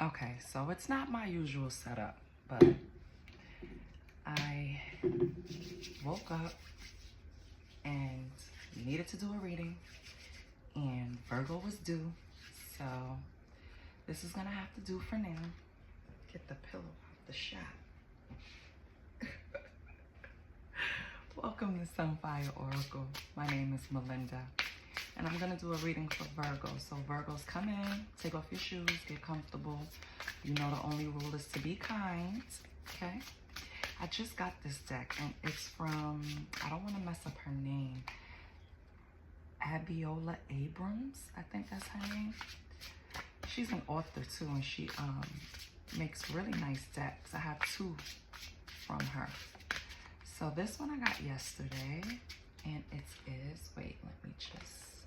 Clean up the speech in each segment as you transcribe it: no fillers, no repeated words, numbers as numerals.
Okay, so it's not my usual setup, but I woke up and needed to do a reading, and Virgo was due, so this is gonna have to do for now. Get the pillow off the shot. Welcome to Sunfire Oracle. My name is Melinda, and I'm gonna do a reading for Virgo. So Virgos, come in, take off your shoes, get comfortable. You know the only rule is to be kind, okay? I just got this deck, and it's from, I don't want to mess up her name, Abiola Abrams, I think that's her name. She's an author too, and she makes really nice decks. I have two from her. So this one I got yesterday, and it is, wait, let me just,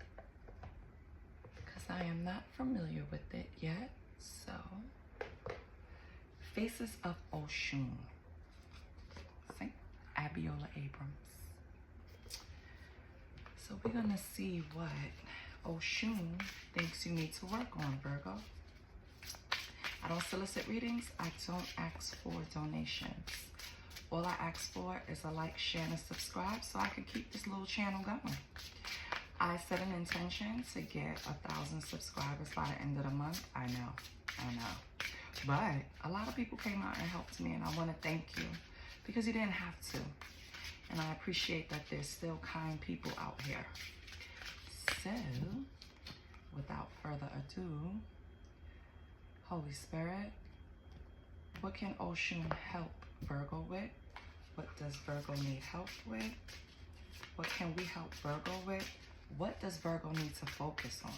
because I am not familiar with it yet. So, Faces of Oshun. See? Abiola Abrams. So we're going to see what Oshun thinks you need to work on, Virgo. I don't solicit readings. I don't ask for donations. All I ask for is a like, share, and a subscribe so I can keep this little channel going. I set an intention to get 1,000 subscribers by the end of the month. I know. But a lot of people came out and helped me, and I want to thank you because you didn't have to. And I appreciate that there's still kind people out here. So, without further ado, Holy Spirit, what can Oshun help Virgo with? What does Virgo need help with? What can we help Virgo with? What does Virgo need to focus on?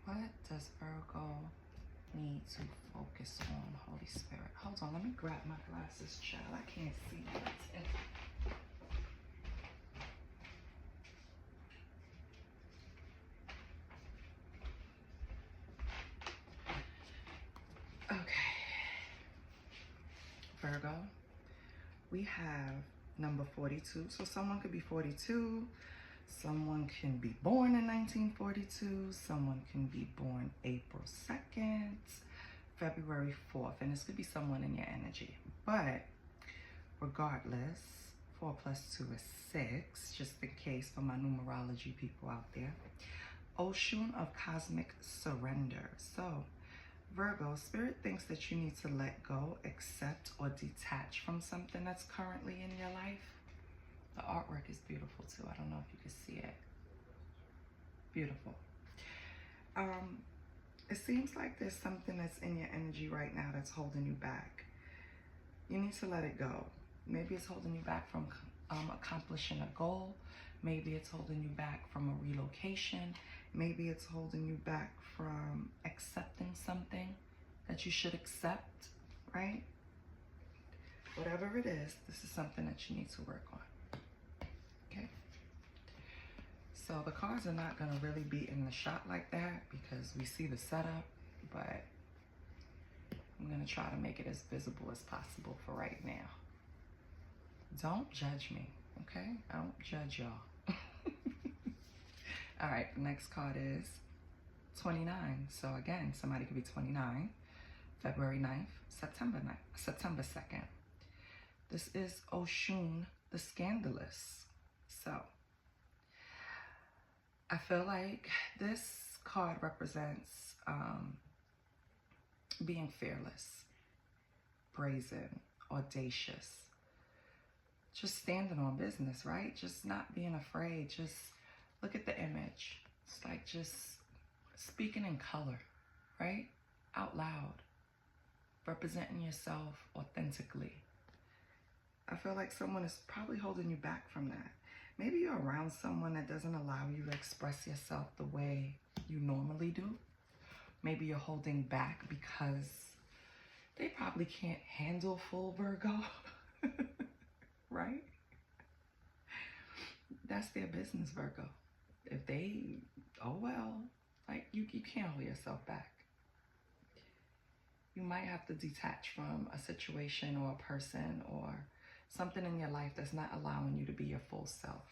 What does Virgo need to focus on, Holy Spirit? Hold on, let me grab my glasses, child. I can't see what's in. Okay. Virgo, we have number 42. So someone could be 42. Someone can be born in 1942. Someone can be born April 2nd, February 4th. And this could be someone in your energy. But regardless, 4 plus 2 is 6, just in case for my numerology people out there. Oshun of cosmic surrender. So Virgo, Spirit thinks that you need to let go, accept, or detach from something that's currently in your life. The artwork is beautiful too. I don't know if you can see it. Beautiful. It seems like there's something that's in your energy right now that's holding you back. You need to let it go. Maybe it's holding you back from accomplishing a goal. Maybe it's holding you back from a relocation. Maybe it's holding you back from accepting something that you should accept, right? Whatever it is, this is something that you need to work on. Okay? So the cards are not going to really be in the shot like that because we see the setup, but I'm going to try to make it as visible as possible for right now. Don't judge me, okay? I don't judge y'all. All right, the next card is 29. So again, somebody could be 29, February 9th, September 2nd. This is Oshun, the Scandalous. So I feel like this card represents being fearless, brazen, audacious, just standing on business, right? Just not being afraid. Just look at the image. It's like just speaking in color, right? Out loud, representing yourself authentically. I feel like someone is probably holding you back from that. Maybe you're around someone that doesn't allow you to express yourself the way you normally do. Maybe you're holding back because they probably can't handle full Virgo, right? That's their business, Virgo. If they, oh well, like you can't hold yourself back. You might have to detach from a situation or a person or something in your life that's not allowing you to be your full self.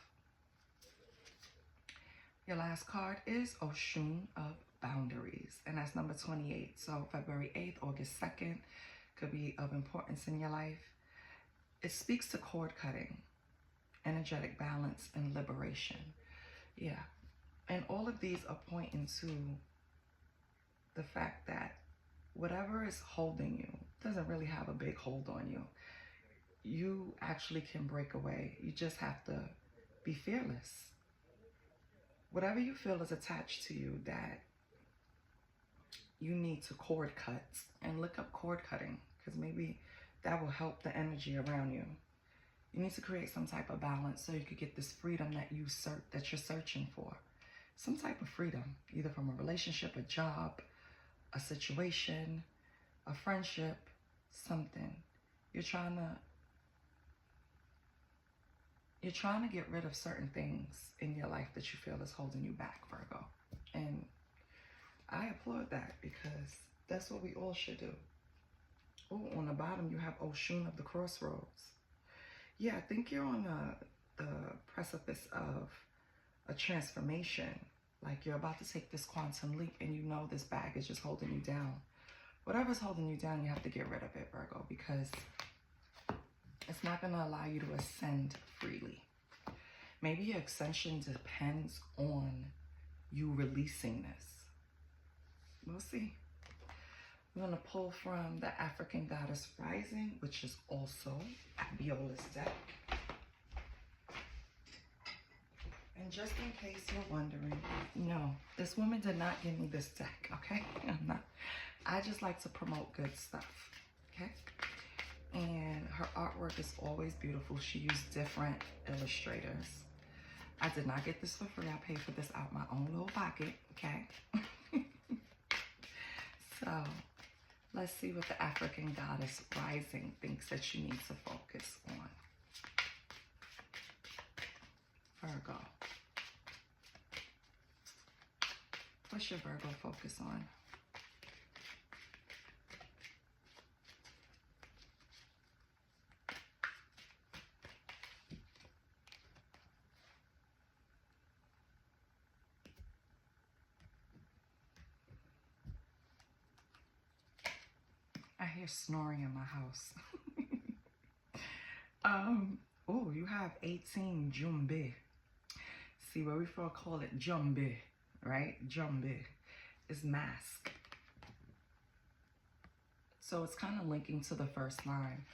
Your last card is Oshun of boundaries. And that's number 28. So February 8th, August 2nd could be of importance in your life. It speaks to cord cutting, energetic balance, and liberation. Yeah. And all of these are pointing to the fact that whatever is holding you doesn't really have a big hold on you. You actually can break away. You just have to be fearless. Whatever you feel is attached to you that you need to cord cut, and look up cord cutting, because maybe that will help the energy around you. You need to create some type of balance so you could get this freedom that you're searching for. Some type of freedom, either from a relationship, a job, a situation, a friendship, something. You're trying to get rid of certain things in your life that you feel is holding you back, Virgo. And I applaud that, because that's what we all should do. Oh, on the bottom you have Oshun of the Crossroads. Yeah, I think you're on the precipice of a transformation. Like you're about to take this quantum leap, and you know this baggage is holding you down. Whatever's holding you down, you have to get rid of it, Virgo, because it's not going to allow you to ascend freely. Maybe your ascension depends on you releasing this. We'll see. I'm going to pull from the African Goddess Rising, which is also Abiola's deck. And just in case you're wondering, no, this woman did not give me this deck, okay? I'm not. I just like to promote good stuff, okay? And her artwork is always beautiful. She used different illustrators. I did not get this for free. I paid for this out my own little pocket, okay? So let's see what the African Goddess Rising thinks that you need to focus on. Virgo. What's your Virgo focus on? I hear snoring in my house. Oh, you have 18 Jumbe. See, what we call it Jumbe, right? Jumbe is mask. So it's kind of linking to the first line.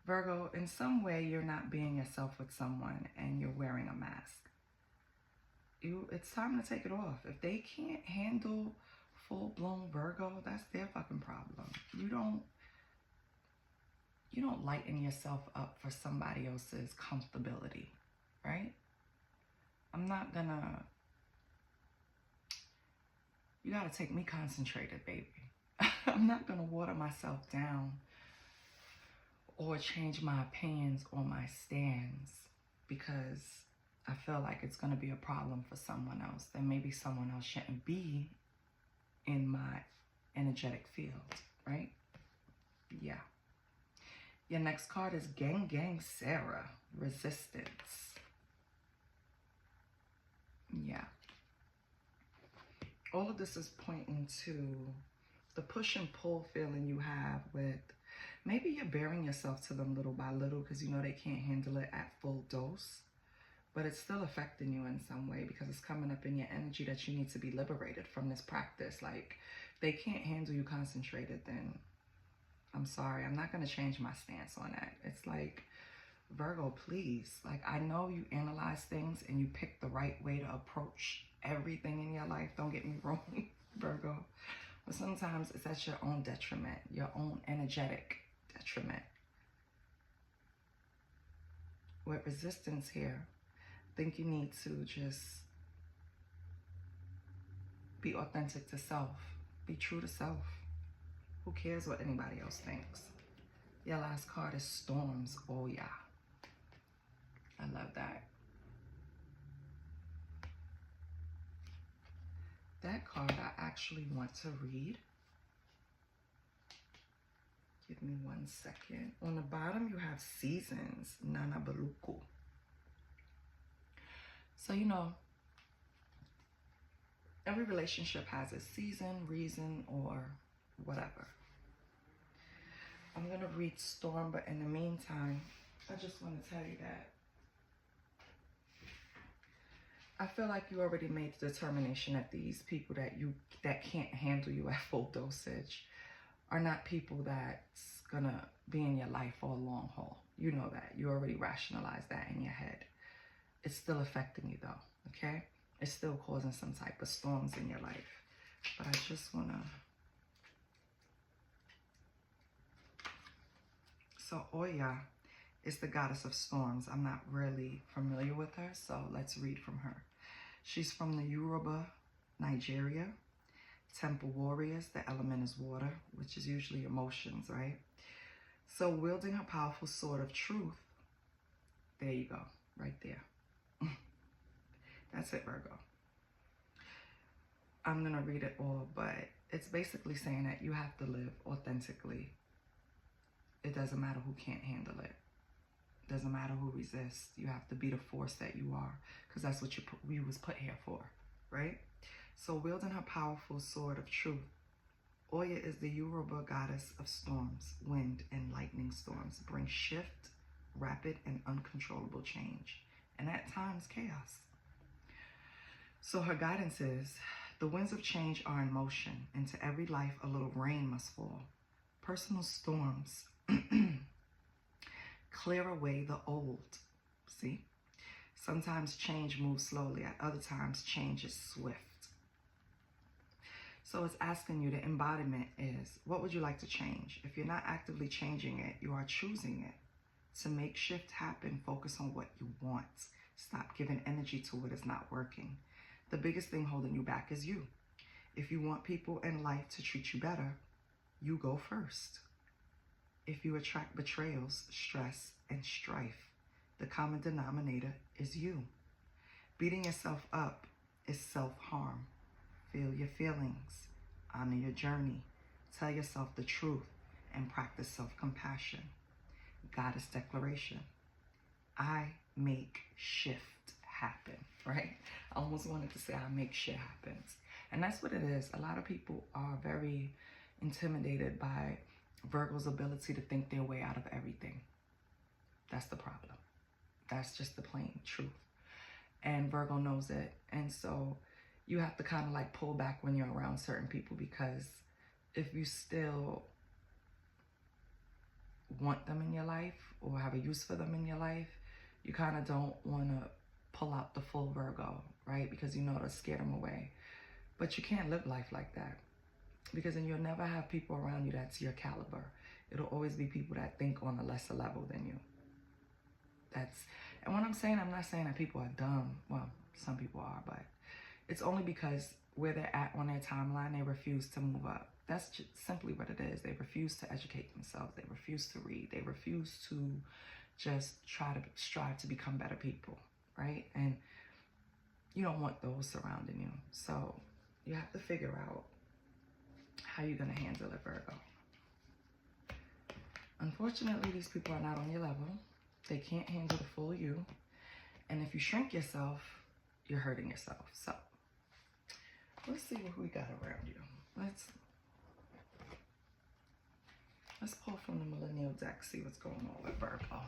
Virgo, in some way, you're not being yourself with someone and you're wearing a mask. It's time to take it off. If they can't handle full-blown Virgo, that's their fucking problem. You don't lighten yourself up for somebody else's comfortability, right? You gotta take me concentrated, baby. I'm not gonna water myself down or change my opinions or my stands because I feel like it's gonna be a problem for someone else. Then maybe someone else shouldn't be in my energetic field, right? Yeah. Your next card is Gang Gang Sarah, Resistance. Yeah. All of this is pointing to the push and pull feeling you have with, maybe you're bearing yourself to them little by little because you know they can't handle it at full dose, but it's still affecting you in some way because it's coming up in your energy that you need to be liberated from this practice. Like, they can't handle you concentrated, then I'm sorry, I'm not going to change my stance on that. It's like, Virgo, please. Like, I know you analyze things and you pick the right way to approach everything in your life. Don't get me wrong, Virgo. But sometimes it's at your own detriment, your own energetic detriment. With resistance here, I think you need to just be authentic to self. Be true to self. Who cares what anybody else thinks? Your last card is Storms. Oh, yeah. I love that. That card I actually want to read. Give me 1 second. On the bottom, you have Seasons, Nana Baluku. So, you know, Every relationship has a season, reason, or whatever. I'm going to read Storm, but in the meantime, I just want to tell you that I feel like you already made the determination that these people that can't handle you at full dosage are not people that's going to be in your life for a long haul. You know that. You already rationalized that in your head. It's still affecting you though, okay? It's still causing some type of storms in your life. But I just want to... So Oya is the goddess of storms. I'm not really familiar with her, so let's read from her. She's from the Yoruba, Nigeria. Temple warriors, the element is water, which is usually emotions, right? So wielding her powerful sword of truth, there you go, right there. That's it, Virgo. I'm going to read it all, but it's basically saying that you have to live authentically. It doesn't matter who can't handle it. It doesn't matter who resists. You have to be the force that you are, because that's what you was put here for, right? So wielding her powerful sword of truth, Oya is the Yoruba goddess of storms. Wind and lightning storms bring shift, rapid and uncontrollable change, and at times chaos. So her guidance is, the winds of change are in motion. Into every life a little rain must fall. Personal storms clear away the old. See? Sometimes change moves slowly. At other times, change is swift. So it's asking you, the embodiment is, what would you like to change? If you're not actively changing it, you are choosing it. To make shift happen, focus on what you want. Stop giving energy to what is not working. The biggest thing holding you back is you. If you want people in life to treat you better, you go first. If you attract betrayals, stress, and strife, the common denominator is you. Beating yourself up is self-harm. Feel your feelings, honor your journey, tell yourself the truth, and practice self-compassion. Goddess declaration. I make shift happen, right? I almost wanted to say I make shit happen. And that's what it is. A lot of people are very intimidated by Virgo's ability to think their way out of everything. That's the problem. That's just the plain truth. And Virgo knows it. And so you have to kind of like pull back when you're around certain people, because if you still want them in your life or have a use for them in your life, you kind of don't want to pull out the full Virgo, right? Because you know it'll scare them away. But you can't live life like that, because then you'll never have people around you that's your caliber. It'll always be people that think on a lesser level than you. And when I'm saying, I'm not saying that people are dumb. Well, some people are, but it's only because where they're at on their timeline, they refuse to move up. That's just simply what it is. They refuse to educate themselves. They refuse to read. They refuse to just try to strive to become better people, right? And you don't want those surrounding you. So you have to figure out how you're going to handle it, Virgo. Unfortunately, these people are not on your level. They can't handle the full you. And if you shrink yourself, you're hurting yourself. So let's see what we got around you. Let's pull from the Millennial deck, see what's going on with Virgo.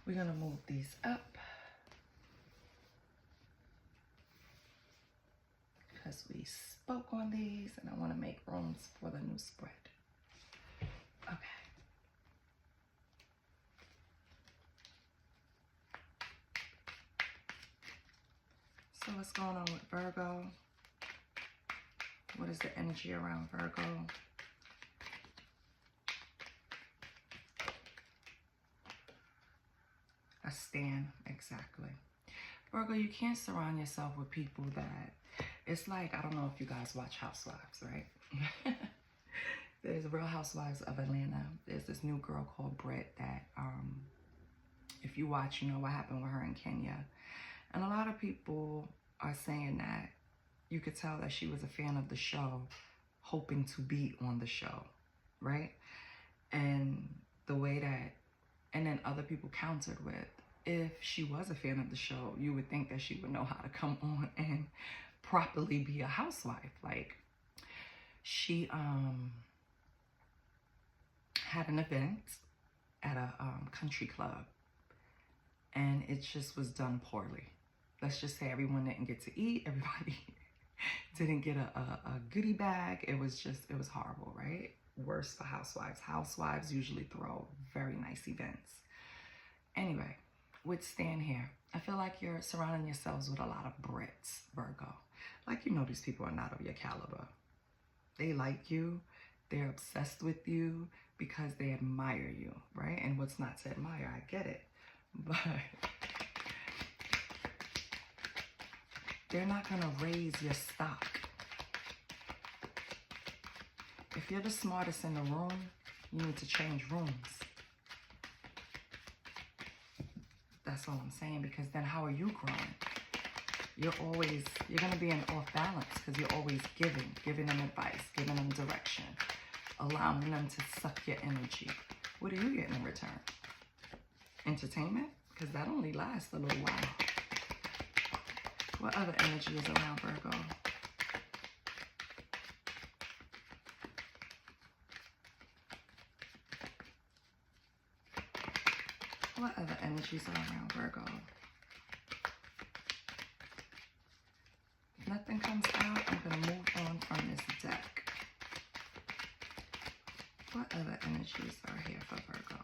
We're going to move these up because we spoke on these and I want to make rooms for the new spread. Okay. So what's going on with Virgo? What is the energy around Virgo? A stand, exactly. Virgo, you can't surround yourself with people that, it's like, I don't know if you guys watch Housewives, right? There's Real Housewives of Atlanta. There's this new girl called Britt that, if you watch, you know what happened with her in Kenya. And a lot of people are saying that you could tell that she was a fan of the show, hoping to be on the show, right? And the way that, and then other people countered with, if she was a fan of the show, you would think that she would know how to come on and properly be a housewife. Like, she had an event at a country club, and it just was done poorly. Let's just say everyone didn't get to eat. Everybody didn't get a goodie bag. It was horrible, right? Worse for housewives. Housewives usually throw very nice events. Anyway, with Stan here, I feel like you're surrounding yourselves with a lot of Brits, Virgo. Like, you know, these people are not of your caliber. They like you. They're obsessed with you because they admire you, right? And what's not to admire? I get it. But they're not going to raise your stock. If you're the smartest in the room, you need to change rooms. That's all I'm saying, because then how are you growing? You're going to be in off balance because you're always giving them advice, giving them direction, allowing them to suck your energy. What are you getting in return? Entertainment? Because that only lasts a little while. What other energy is around Virgo? What other energies are around Virgo? If nothing comes out, I'm going to move on from this deck. What other energies are here for Virgo?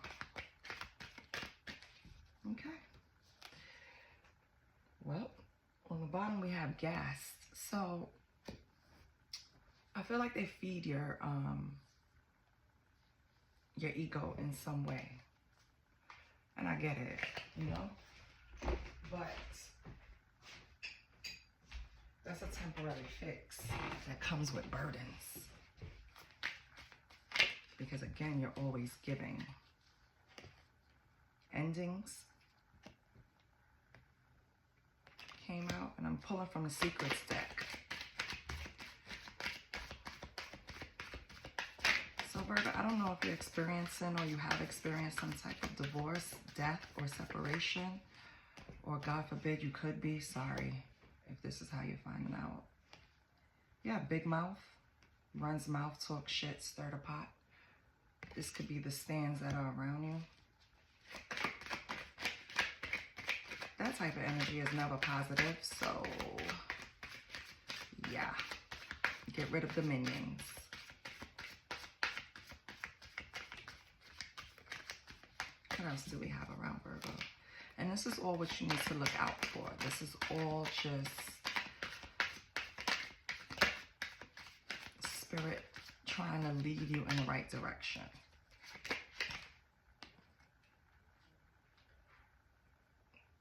Okay. Well, on the bottom we have guests. So I feel like they feed your ego in some way. And I get it, you know? But that's a temporary fix that comes with burdens. Because again, you're always giving. Endings came out, and I'm pulling from the Secrets deck. So Virgo, I don't know if you're experiencing or you have experienced some type of divorce, death, or separation, or God forbid you could be. Sorry if this is how you're finding out. Yeah, big mouth, runs mouth, talk shit, stir the pot. This could be the stands that are around you. That type of energy is never positive, so yeah, get rid of the minions. What else do we have around Virgo? And this is all what you need to look out for. This is all just spirit trying to lead you in the right direction.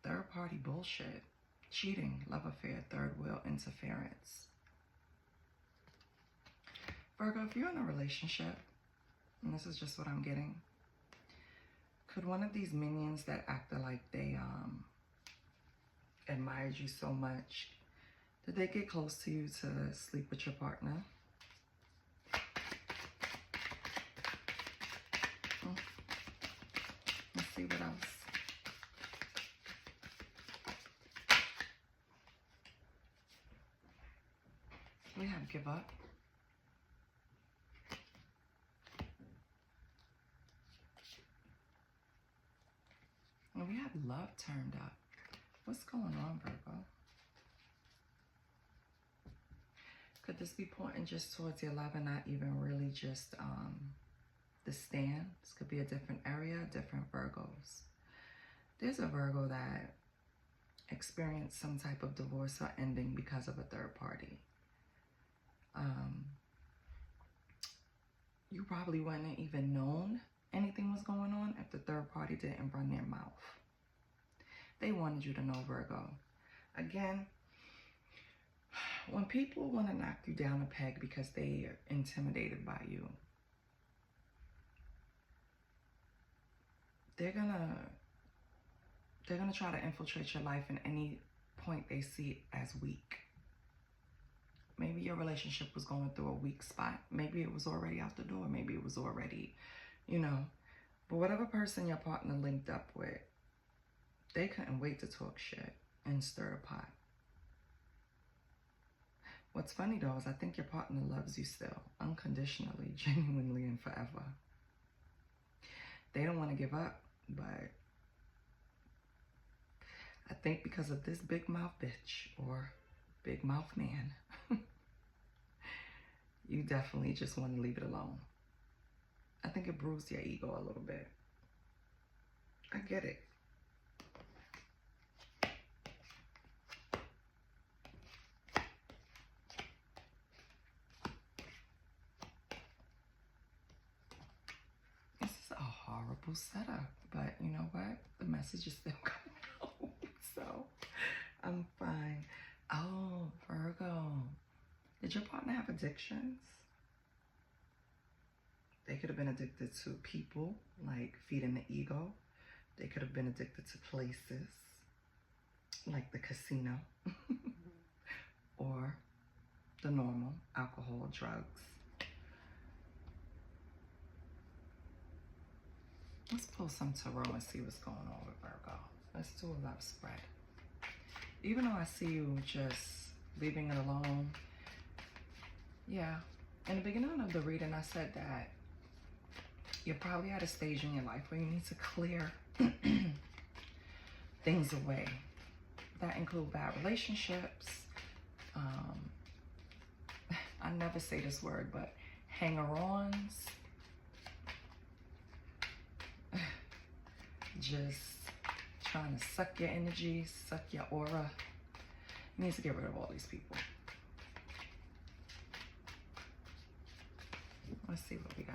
Third party bullshit, cheating, love affair, third wheel interference. Virgo, if you're in a relationship, and this is just what I'm getting, could one of these minions that acted like they admired you so much, did they get close to you to sleep with your partner? Let's see what else. We have give up. And we have love turned up. What's going on, Virgo? Could this be pointing just towards your love and not even really just the stand? This could be a different area, different Virgos. There's a Virgo that experienced some type of divorce or ending because of a third party. You probably wouldn't even known anything was going on if the third party didn't run their mouth. They wanted you to know, Virgo. Again, when people want to knock you down a peg because they are intimidated by you, they're gonna try to infiltrate your life in any point they see as weak. Maybe your relationship was going through a weak spot. Maybe it was already out the door. Maybe it was already, you know. But whatever person your partner linked up with, They couldn't wait to talk shit and stir the pot. What's funny though is I think your partner loves you still, unconditionally, genuinely, and forever. They don't want to give up, but I think because of this big mouth bitch or big mouth man, you definitely just want to leave it alone. I think it bruised your ego a little bit. I get it. This is a horrible setup, but you know what? The message is still coming out, so I'm fine. Oh, Virgo. Did your partner have addictions? They could have been addicted to people, like feeding the ego. They could have been addicted to places, like the casino, or the normal, alcohol, drugs. Let's pull some tarot and see what's going on with Virgo. Let's do a love spread. Even though I see you just leaving it alone, yeah. In the beginning of the reading, I said that you're probably at a stage in your life where you need to clear things away. That include bad relationships. I never say this word, but hanger-ons. Just trying to suck your energy, suck your aura. You need to get rid of all these people. Let's see what we got.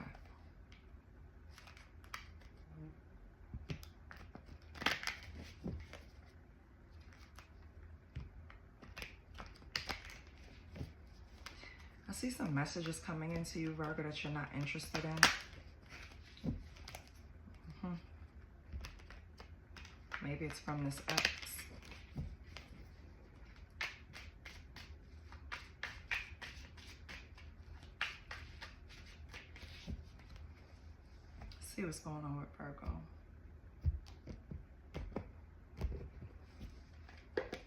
I see some messages coming into you, Virgo, that you're not interested in. Maybe it's from this ex. Let's see what's going on with Virgo.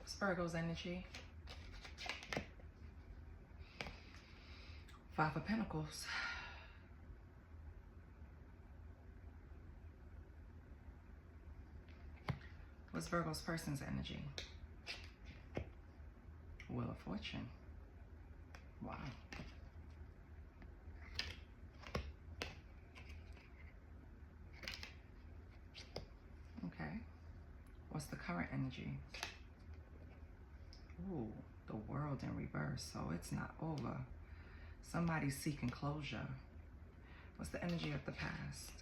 What's Virgo's energy? Five of Pentacles. What's Virgo's person's energy? Wheel of Fortune. Wow. Okay. What's the current energy? Ooh, the World in reverse, so it's not over. Somebody's seeking closure. What's the energy of the past?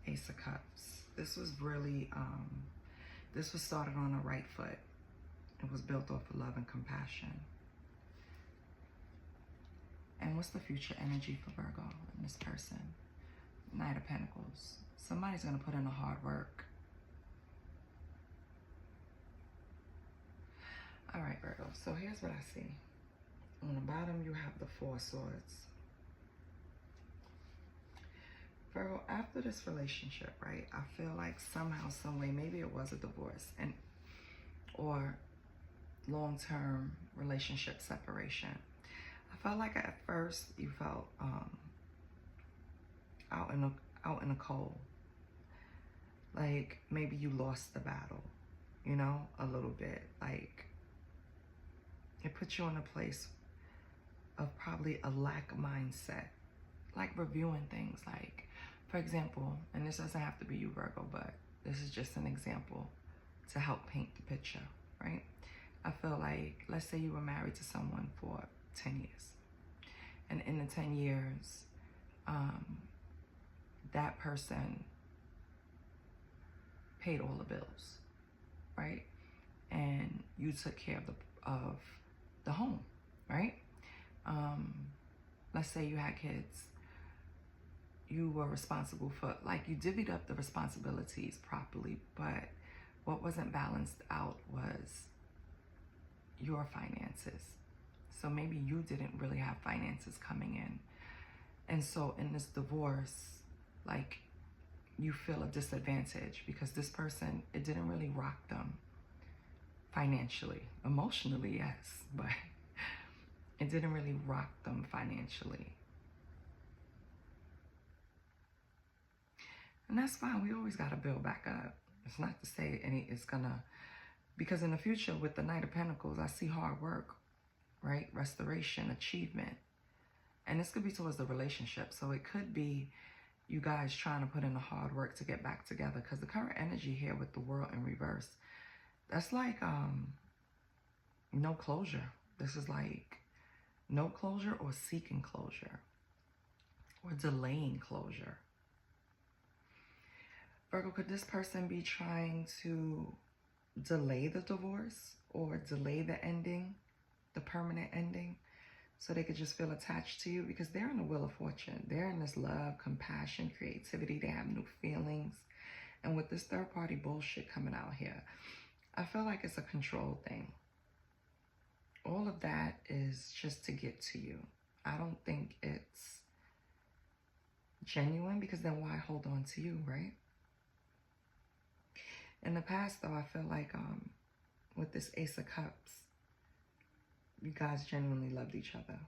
Ace of Cups. This was really, this was started on the right foot. It was built off of love and compassion. And what's the future energy for Virgo and this person? Knight of Pentacles. Somebody's going to put in the hard work. All right, Virgo. So here's what I see. On the bottom, you have the Four of Swords. Virgo, after this relationship, right, I feel like somehow, some way, maybe it was a divorce or long-term relationship separation. I felt like at first you felt out in the cold. Like maybe you lost the battle, you know, a little bit. Like it put you in a place of probably a lack mindset, like reviewing things. Like, for example, and this doesn't have to be you, Virgo, but this is just an example to help paint the picture, right? I feel like, let's say you were married to someone for 10 years. And in the 10 years, that person paid all the bills, right? And you took care of the home, right? Let's say you had kids. You were responsible for, like, you divvied up the responsibilities properly, but what wasn't balanced out was your finances. So maybe you didn't really have finances coming in. And so in this divorce, like, you feel a disadvantage because this person, it didn't really rock them financially. Emotionally, yes, but it didn't really rock them financially. And that's fine. We always got to build back up. It's not to say it's gonna, because in the future with the Knight of Pentacles, I see hard work, right? Restoration, achievement. And this could be towards the relationship. So it could be you guys trying to put in the hard work to get back together, because the current energy here with the World in reverse, that's like no closure. This is like no closure or seeking closure or delaying closure. Virgo, could this person be trying to delay the divorce or delay the ending, the permanent ending, so they could just feel attached to you? Because they're in the Wheel of Fortune. They're in this love, compassion, creativity. They have new feelings. And with this third party bullshit coming out here, I feel like it's a control thing. All of that is just to get to you. I don't think it's genuine, because then why hold on to you, right? In the past, though, I feel like with this Ace of Cups, you guys genuinely loved each other.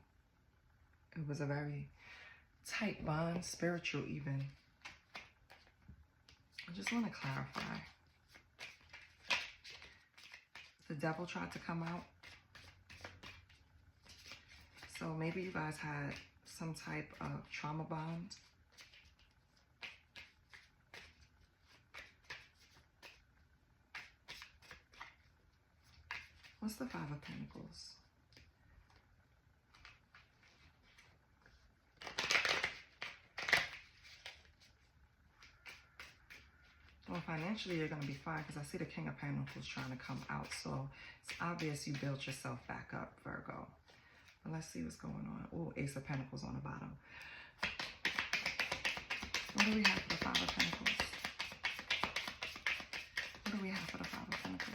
It was a very tight bond, spiritual even. I just want to clarify. The Devil tried to come out. So maybe you guys had some type of trauma bond. What's the Five of Pentacles? Well, financially, you're going to be fine, because I see the King of Pentacles trying to come out. So it's obvious you built yourself back up, Virgo. But let's see what's going on. Oh, Ace of Pentacles on the bottom. What do we have for the Five of Pentacles? What do we have for the Five of Pentacles?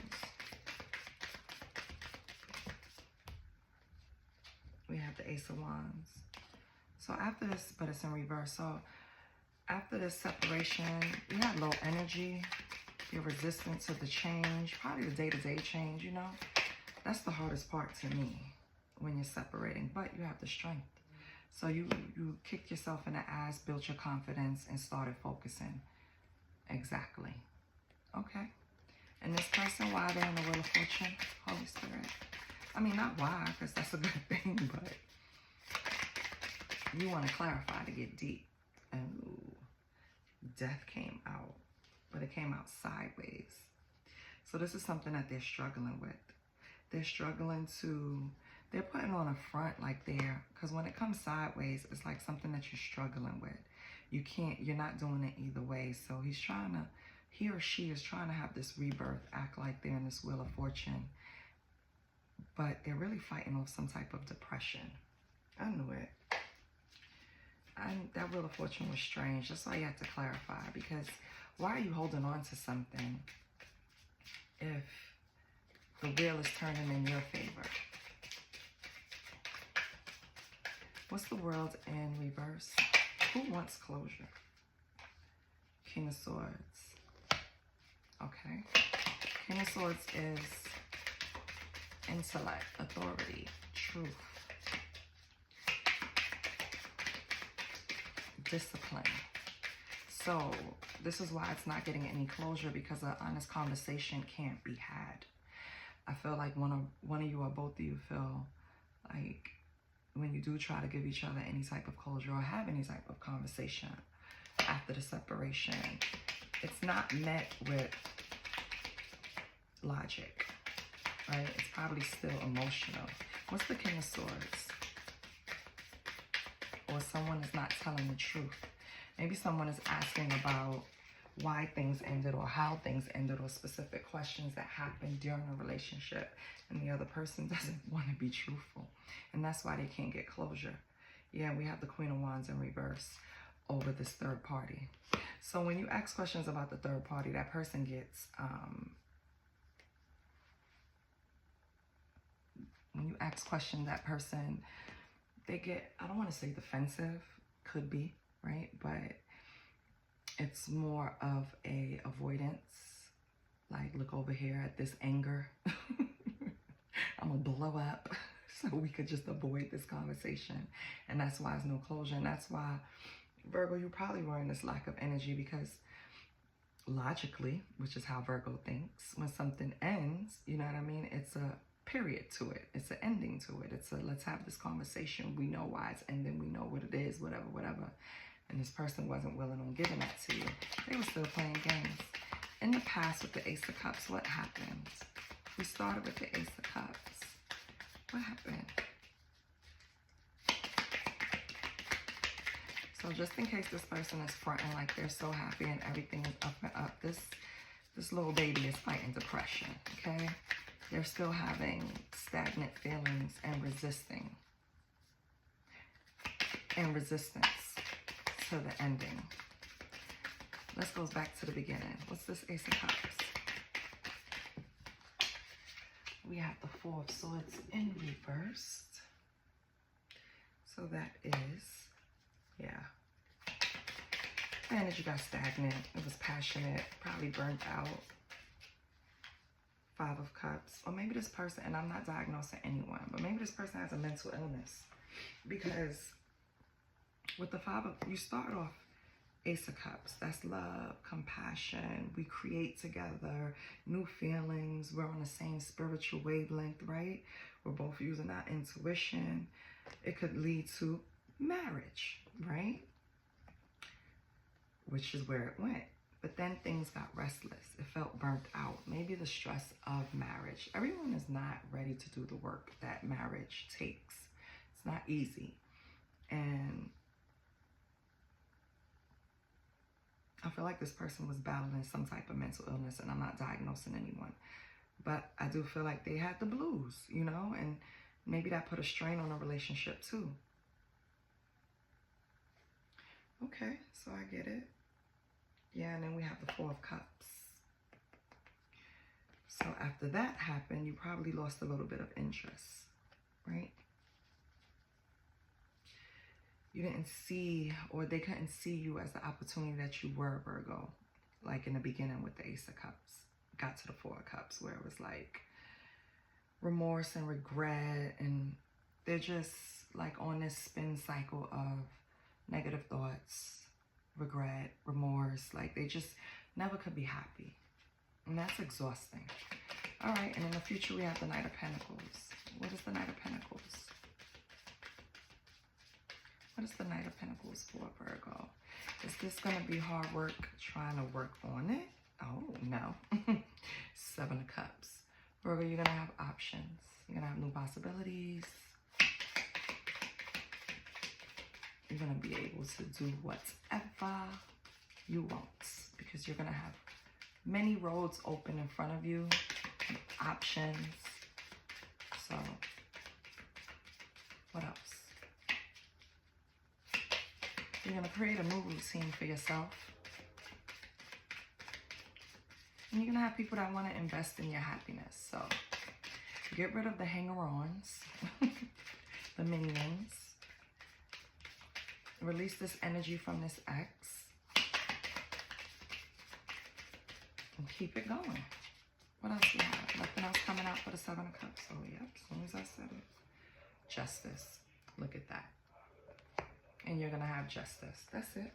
We have the Ace of Wands. So after this, but it's in reverse. So after this separation, you had low energy, your resistance to the change, probably the day-to-day change, you know. That's the hardest part to me when you're separating, but you have the strength. So you kicked yourself in the ass, built your confidence, and started focusing. Exactly. Okay. And this person, why they're in the Wheel of Fortune? Holy Spirit. I mean, not why, because that's a good thing, but you want to clarify to get deep. And ooh, Death came out, but it came out sideways. So this is something that they're struggling with. They're struggling to, they're putting on a front like they're, because when it comes sideways, it's like something that you're struggling with. You're not doing it either way. So he's trying to, he or she is trying to have this rebirth, act like they're in this Wheel of Fortune, but they're really fighting off some type of depression. I knew it. That Wheel of Fortune was strange. That's why you have to clarify, because why are you holding on to something if the wheel is turning in your favor? What's the World in reverse? Who wants closure? King of Swords. Okay. King of Swords is intellect, authority, truth, discipline. So this is why it's not getting any closure, because an honest conversation can't be had. I feel like one of you or both of you feel like when you do try to give each other any type of closure or have any type of conversation after the separation, it's not met with logic, right? It's probably still emotional. What's the King of Swords? Or someone is not telling the truth. Maybe someone is asking about why things ended or how things ended, or specific questions that happened during a relationship, and the other person doesn't want to be truthful, and that's why they can't get closure. Yeah, we have the Queen of Wands in reverse over this third party. So when you ask questions about the third party, that person gets when you ask questions, that person, they get, I don't want to say defensive, could be, right? But It's more of a avoidance. Like, look over here at this anger. I'm gonna blow up so we could just avoid this conversation. And that's why there's no closure. And that's why, Virgo, you probably were in this lack of energy because logically, which is how Virgo thinks, when something ends, you know what I mean? It's a period to it. It's an ending to it. It's a, let's have this conversation. We know why it's ending. We know what it is, whatever, whatever. And this person wasn't willing on giving that to you. They were still playing games. In the past with the Ace of Cups, what happened? We started with the Ace of Cups. What happened? So just in case this person is fronting like they're so happy and everything is up and up, this little baby is fighting depression, okay? They're still having stagnant feelings and resisting. And resistance to the ending. Let's go back to the beginning. What's this Ace of Cups? We have the Four of Swords in reverse. So that is, yeah. The energy got stagnant. It was passionate, probably burnt out. Five of Cups. Or maybe this person, and I'm not diagnosing anyone, but maybe this person has a mental illness. Because with the Five of, you start off Ace of Cups. That's love, compassion. We create together new feelings. We're on the same spiritual wavelength, right? We're both using our intuition. It could lead to marriage, right? Which is where it went. But then things got restless. It felt burnt out. Maybe the stress of marriage. Everyone is not ready to do the work that marriage takes. It's not easy. And I feel like this person was battling some type of mental illness, and I'm not diagnosing anyone. But I do feel like they had the blues, you know, and maybe that put a strain on a relationship too. Okay, so I get it. Yeah, and then we have the Four of Cups. So after that happened, you probably lost a little bit of interest, right? You didn't see, or they couldn't see you as the opportunity that you were, Virgo. Like in the beginning with the Ace of Cups. Got to the Four of Cups where it was like remorse and regret. And they're just like on this spin cycle of negative thoughts, regret, remorse. Like they just never could be happy. And that's exhausting. All right, and in the future we have the Knight of Pentacles. What is the Knight of Pentacles? What is the Knight of Pentacles for, Virgo? Is this going to be hard work trying to work on it? Oh, no. Seven of Cups. Virgo, you're going to have options. You're going to have new possibilities. You're going to be able to do whatever you want because you're going to have many roads open in front of you, options. So, what else? You're going to create a new routine for yourself. And you're going to have people that want to invest in your happiness. So, get rid of the hanger-ons, the minions. Release this energy from this ex. And keep it going. What else do we have? Nothing else coming out for the Seven of Cups. Oh, yep. As soon as I said it. Justice. Look at that. And you're going to have justice. That's it.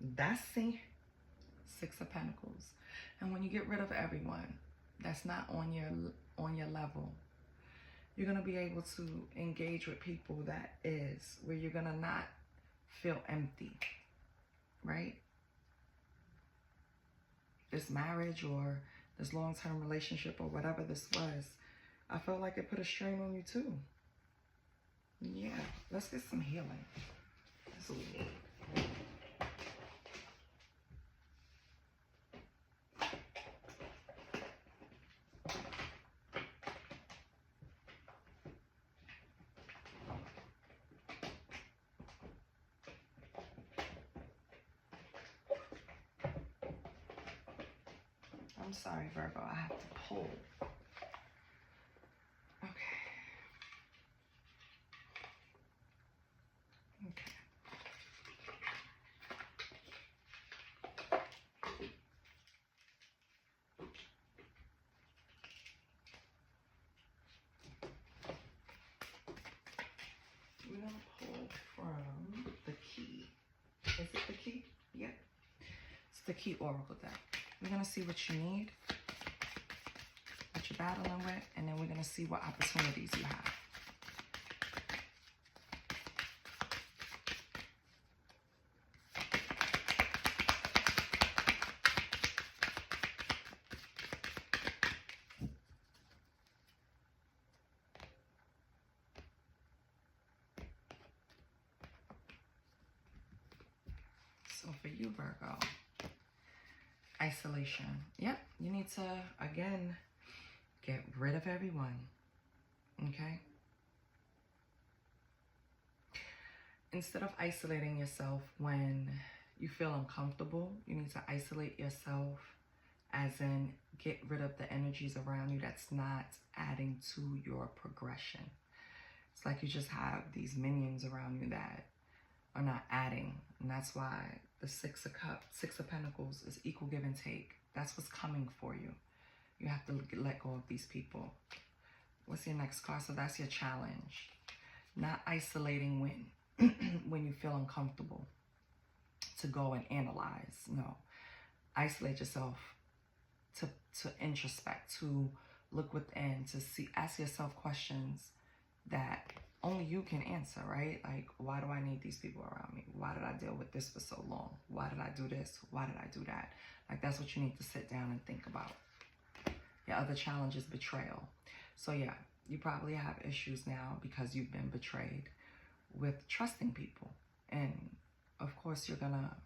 That's the Six of Pentacles. And when you get rid of everyone that's not on your level, you're going to be able to engage with people that is, where you're going to not feel empty, right? This marriage or this long-term relationship or whatever this was, I felt like it put a strain on you too. Yeah, let's get some healing. That's what we need. I'm sorry, Virgo, I have to pull. Okay. Okay. Is it the key? Yep. It's the key oracle deck. We're going to see what you need, what you're battling with, and then we're going to see what opportunities you have. So for you, Virgo, isolation. Yep, you need to, again, get rid of everyone, okay? Instead of isolating yourself when you feel uncomfortable, you need to isolate yourself as in get rid of the energies around you that's not adding to your progression. It's like you just have these minions around you that are not adding, and that's why the Six of Pentacles is equal give and take. That's what's coming for you. You have to let go of these people. What's your next card? So that's your challenge. Not isolating when when you feel uncomfortable to go and analyze. No. Isolate yourself to introspect, to look within, to see, ask yourself questions that only you can answer, right? Like, why do I need these people around me? Why did I deal with this for so long? Why did I do this? Why did I do that? Like, that's what you need to sit down and think about. Your other challenge is betrayal. So yeah, you probably have issues now because you've been betrayed with trusting people. And of course you're gonna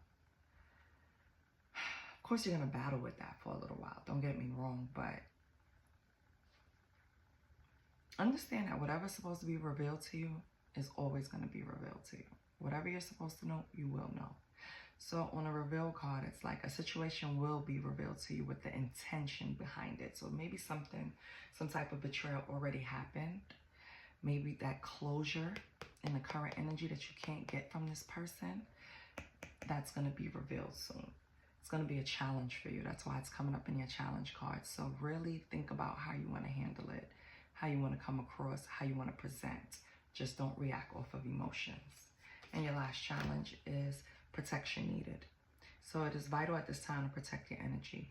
battle with that for a little while. Don't get me wrong, but understand that whatever's supposed to be revealed to you is always going to be revealed to you. Whatever you're supposed to know, you will know. So on a reveal card, it's like a situation will be revealed to you with the intention behind it. So maybe some type of betrayal already happened. Maybe that closure in the current energy that you can't get from this person, that's going to be revealed soon. It's going to be a challenge for you. That's why it's coming up in your challenge card. So really think about how you want to handle it, how you want to come across, how you want to present. Just don't react off of emotions. And your last challenge is protection needed. So it is vital at this time to protect your energy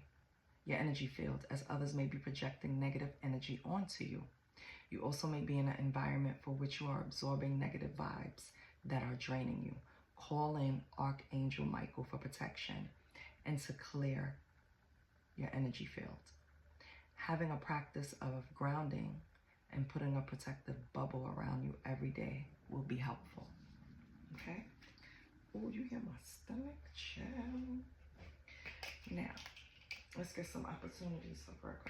field, as others may be projecting negative energy onto you. You also may be in an environment for which you are absorbing negative vibes that are draining you. Call in Archangel Michael for protection and to clear your energy field. Having a practice of grounding and putting a protective bubble around you every day will be helpful. Okay? Oh, you hear my stomach, child? Now, let's get some opportunities for Virgo.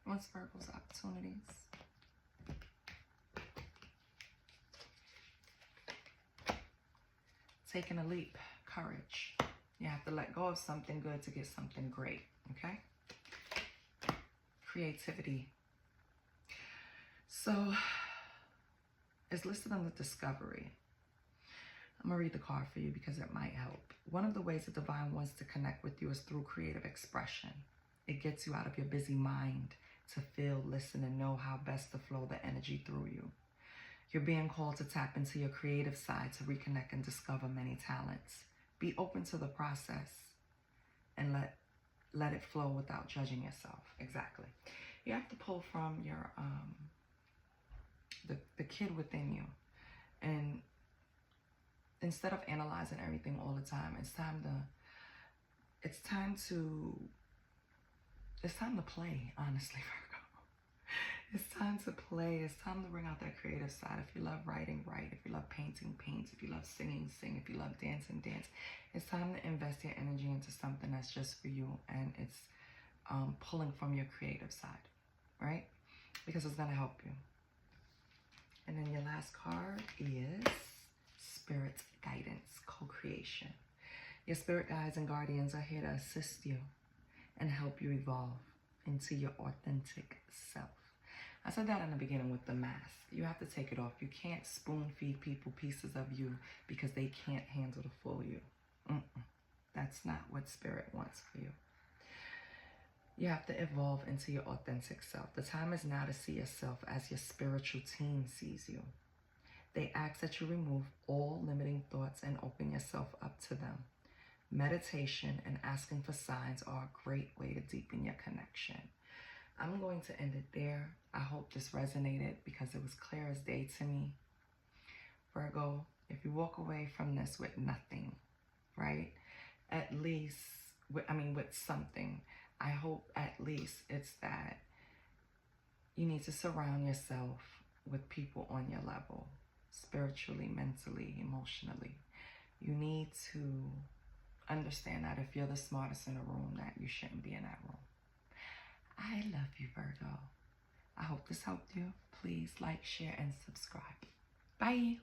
What's Virgo's opportunities? Taking a leap, courage. You have to let go of something good to get something great, okay? Creativity. So, it's listed under discovery. I'm going to read the card for you because it might help. One of the ways the divine wants to connect with you is through creative expression. It gets you out of your busy mind to feel, listen, and know how best to flow the energy through you. You're being called to tap into your creative side to reconnect and discover many talents. Be open to the process and let it flow without judging yourself. Exactly. You have to pull from your the kid within you, and instead of analyzing everything all the time, it's time to play, honestly, Virgo. It's time to play. It's time to bring out that creative side. If you love writing, write. If you love painting, paint. If you love singing, sing. If you love dancing, dance. It's time to invest your energy into something that's just for you, and it's pulling from your creative side, right? Because it's going to help you. And then your last card is Spirit Guidance, Co-Creation. Your spirit guides and guardians are here to assist you and help you evolve into your authentic self. I said that in the beginning with the mask. You have to take it off. You can't spoon feed people pieces of you because they can't handle the full you. That's not what Spirit wants for you. You have to evolve into your authentic self. The time is now to see yourself as your spiritual team sees you. They ask that you remove all limiting thoughts and open yourself up to them. Meditation and asking for signs are a great way to deepen your connection. I'm going to end it there. I hope this resonated because it was clear as day to me. Virgo, if you walk away from this with nothing, right? At least, with something, I hope at least it's that you need to surround yourself with people on your level, spiritually, mentally, emotionally. You need to understand that if you're the smartest in the room, that you shouldn't be in that room. I love you, Virgo. I hope this helped you. Please like, share, and subscribe. Bye.